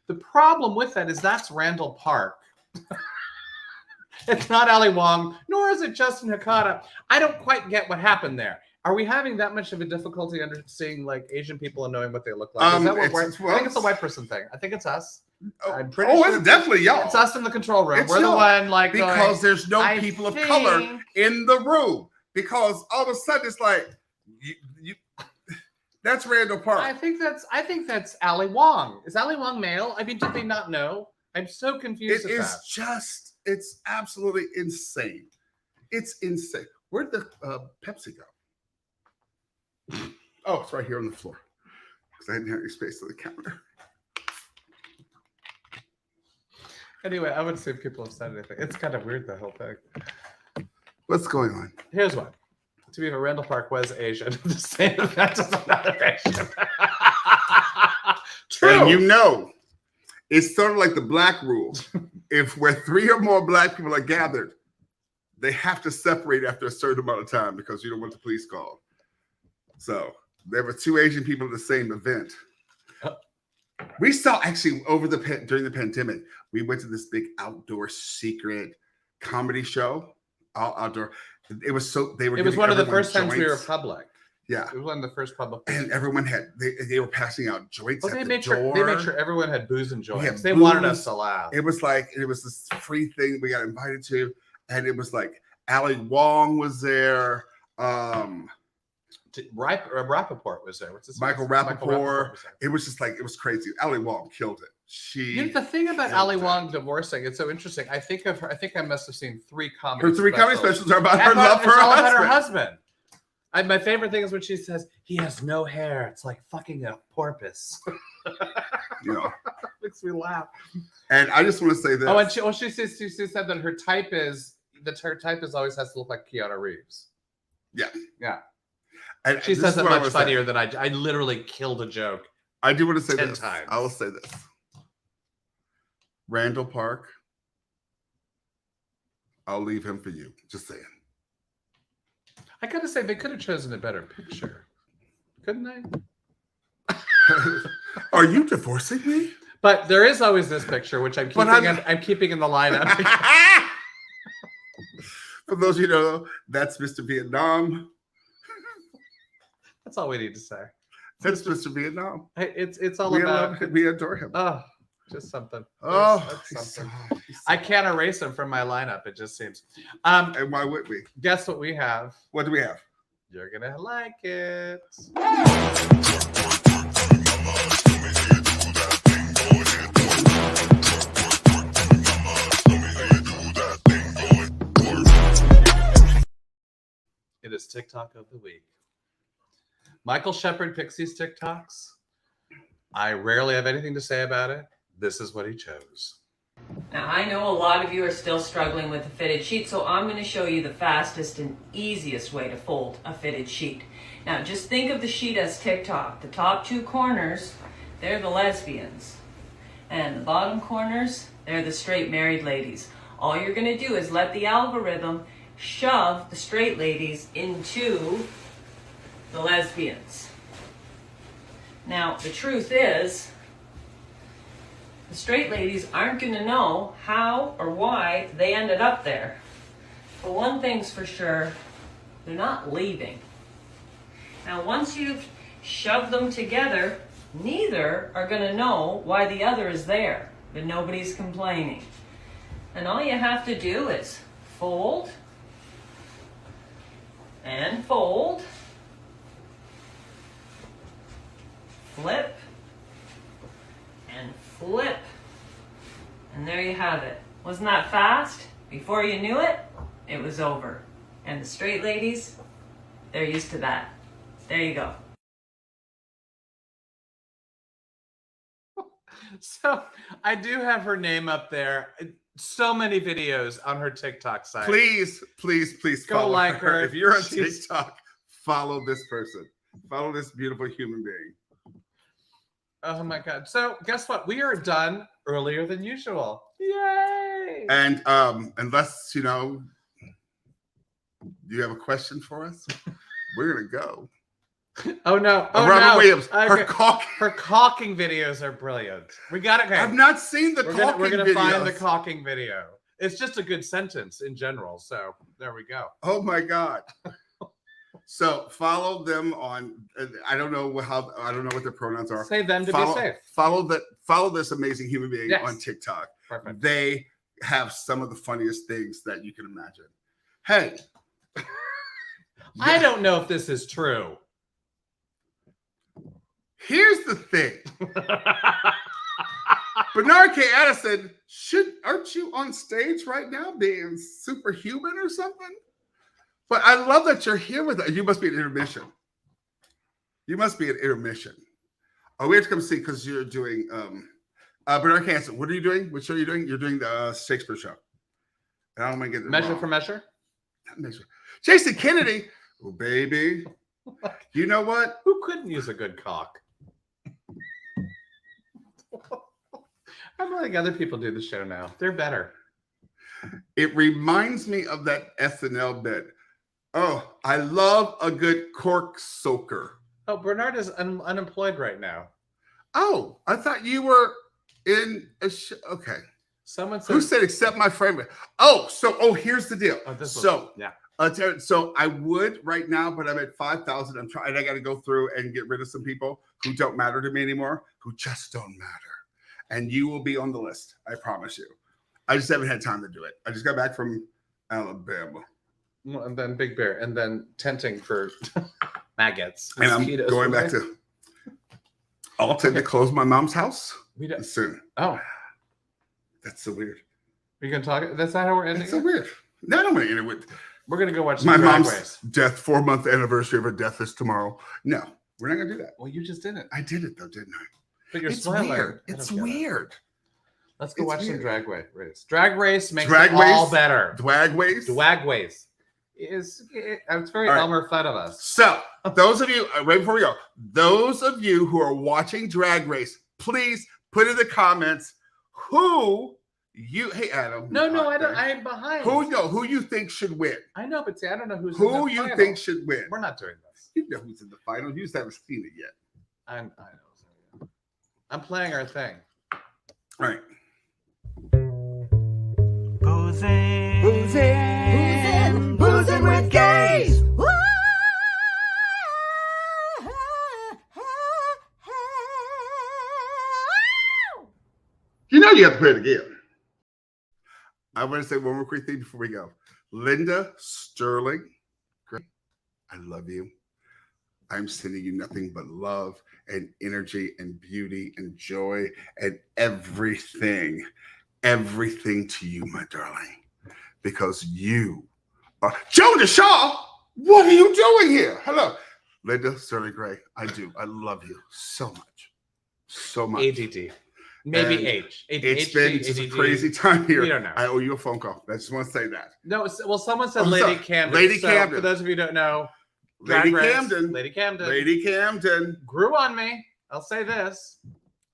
The problem with that is that's Randall Park. It's not Ali Wong, nor is it Justin Hukata. I don't quite get what happened there. Are we having that much of a difficulty seeing like Asian people and knowing what they look like? Is that what I think it's a white person thing. I think it's us. I'm pretty sure it's definitely y'all. It's us in the control room. It's We're the y'all. one like Because going, there's no I people of color think- in the room. Because all of a sudden it's like you that's Randall Park. I think that's Ali Wong. Is Ali Wong male? I mean, did they not know? I'm so confused. It is it's absolutely insane. It's insane. Where'd the Pepsi go? Oh, it's right here on the floor. Because I didn't have any space on the counter. Anyway, I would say people have said anything. It's kind of weird, the whole thing. What's going on? Here's one. To be fair, Randall Park was Asian. The same that doesn't matter. Asian. True. And you know, it's sort of like the black rule. If where 3 or more black people are gathered, they have to separate after a certain amount of time because you don't want the police called. So there were 2 Asian people at the same event. We saw actually during the pandemic, we went to this big outdoor secret comedy show. Outdoor. It was so they were. It was one of the first joints. times we were public. Yeah, it was one of the first public. And everyone had they were passing out joints. Well, at they the made door. sure everyone had booze and joints. had They booze. wanted us to laugh. It was this free thing we got invited to, and it was like Ali Wong was there. Rappaport was there. What's his name? Michael Rappaport. Was there. It was just like it was crazy. Ali Wong killed it. You know, the thing about Ali Wong divorcing, it's so interesting. I think I must have seen 3 comedy. Her 3 comedy specials are about her And love for it's her all husband. about her husband. My favorite thing is when she says he has no hair. It's like fucking a porpoise. You know, makes me laugh. And I just want to say this. Oh, and she said that her type always has to look like Keanu Reeves. Yeah. Yeah. And She this says is it what I much wanna say. funnier than I literally killed a joke. I do want to say 10 this. times. I will say this. Randall Park. I'll leave him for you. Just saying. I gotta say, they could have chosen a better picture, couldn't they? Are you divorcing me? But there is always this picture, which I'm keeping in the lineup. For those of you who don't know, that's Mr. Vietnam. That's all we need to say. That's Mr. Vietnam. It's all We about. love him. We adore him. Oh, just something. Oh, That's something. he's so- I can't erase him from my lineup. It just seems. And why would we? Guess what we have? What do we have? You're gonna like it. is TikTok of the week. Michael Shepard picks these TikToks. I rarely have anything to say about it. This is what he chose. Now, I know a lot of you are still struggling with a fitted sheet, so I'm going to show you the fastest and easiest way to fold a fitted sheet. Now, just think of the sheet as TikTok. The top two corners, they're the lesbians. And the bottom corners, they're the straight married ladies. All you're going to do is let the algorithm shove the straight ladies into the lesbians. Now, the truth is, the straight ladies aren't going to know how or why they ended up there. But one thing's for sure, they're not leaving. Now, once you've shoved them together, neither are going to know why the other is there, but nobody's complaining. And all you have to do is fold and fold, flip and flip. And there you have it. Wasn't that fast? Before you knew it, it was over. And the straight ladies, they're used to that. There you go. So I do have her name up there. So many videos on her TikTok site. Please Go follow like her. If you're on She's- TikTok, follow this person. Follow this beautiful human being. Oh my God. So guess what? We are done earlier than usual. Yay! And unless you have a question for us, we're gonna go. Oh no! Oh Robert no! Williams, Okay. her Her caulking videos are brilliant. We got it. Okay. I've not seen the We're caulking gonna videos. find the caulking video. It's just a good sentence in general. So there we go. Oh my God. So follow them on. I don't know what their pronouns are. Say them to follow, be safe. Follow this amazing human being Yes. on TikTok. Perfect. They have some of the funniest things that you can imagine. Hey, I don't know if this is true. here's the thing. Bernard K. Addison, aren't you on stage right now being superhuman or something? But I love that you're here with us. You must be an intermission. You must be an intermission. Oh, we have to come see because you're doing Bernard K. Addison. What are you doing? What show are you doing? You're doing the Shakespeare show. And I don't want to get it Measure wrong. for measure. Not measure. Jason Kennedy. Oh, baby. You know what? Who couldn't use a good cock? I'm letting other people do the show now. They're better. It reminds me of that SNL bit. Oh, I love a good cork soaker. Oh, Bernard is unemployed right now. Oh, I thought you were in a show. Okay. Someone said. Who said accept my friend? Here's the deal. Oh, this So, yeah. So I would right now, but I'm at 5,000. I'm trying. I got to go through and get rid of some people who don't matter to me anymore, who just don't matter. And you will be on the list. I promise you. I just haven't had time to do it. I just got back from Alabama. And then Big Bear, and then tenting for maggots. And I'm mosquitoes, going back right? to Alton to close my mom's house We don't. soon. Oh, That's so weird. are you gonna talk? That's not how we're ending. That's so it? weird. No, I don't want to end it with We're gonna go watch my some Drag mom's Race. death. 4-month anniversary of her death is tomorrow. No, we're not gonna do that. Well, you just did it. I did it though, didn't I? But you're It's smiling. weird. I don't It's get it. weird. Let's go It's watch some weird. Drag Race. Drag Race makes Drag it all Race? better. Dragways. Dragways. It's very All right. Elmer Fudd of us. So, those of you, right before we go, those of you who are watching Drag Race, please put in the comments who you. Hey, Adam. No, you're I out don't. there. I'm behind. Who you think should win? I know, but see, I don't know who's in Who the you final. think should win? We're not doing this. You know who's in the final. You just haven't seen it yet. I know. I'm playing our thing. All right. Boozing with gays. You know you have to play it again. I want to say one more quick thing before we go. Linda Sterling, great. I love you. I'm sending you nothing but love and energy and beauty and joy and everything to you, my darling, because you are Joan DeShaw. What are you doing here? Hello. Linda Sterling Gray, I do. I love you so much. So much. ADD. Maybe And H. It's been just a crazy time here. We don't know. I owe you a phone call. I just want to say that. No, well, someone said Oh, Lady sorry. Camden. Lady So, Camden. For those of you who don't know, Lady Drag Race, Camden. Lady Camden. Lady Camden. Grew on me. I'll say this.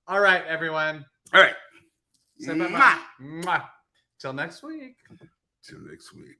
All right, everyone. All right. Say bye-bye. Mwah. Till next week. Till next week.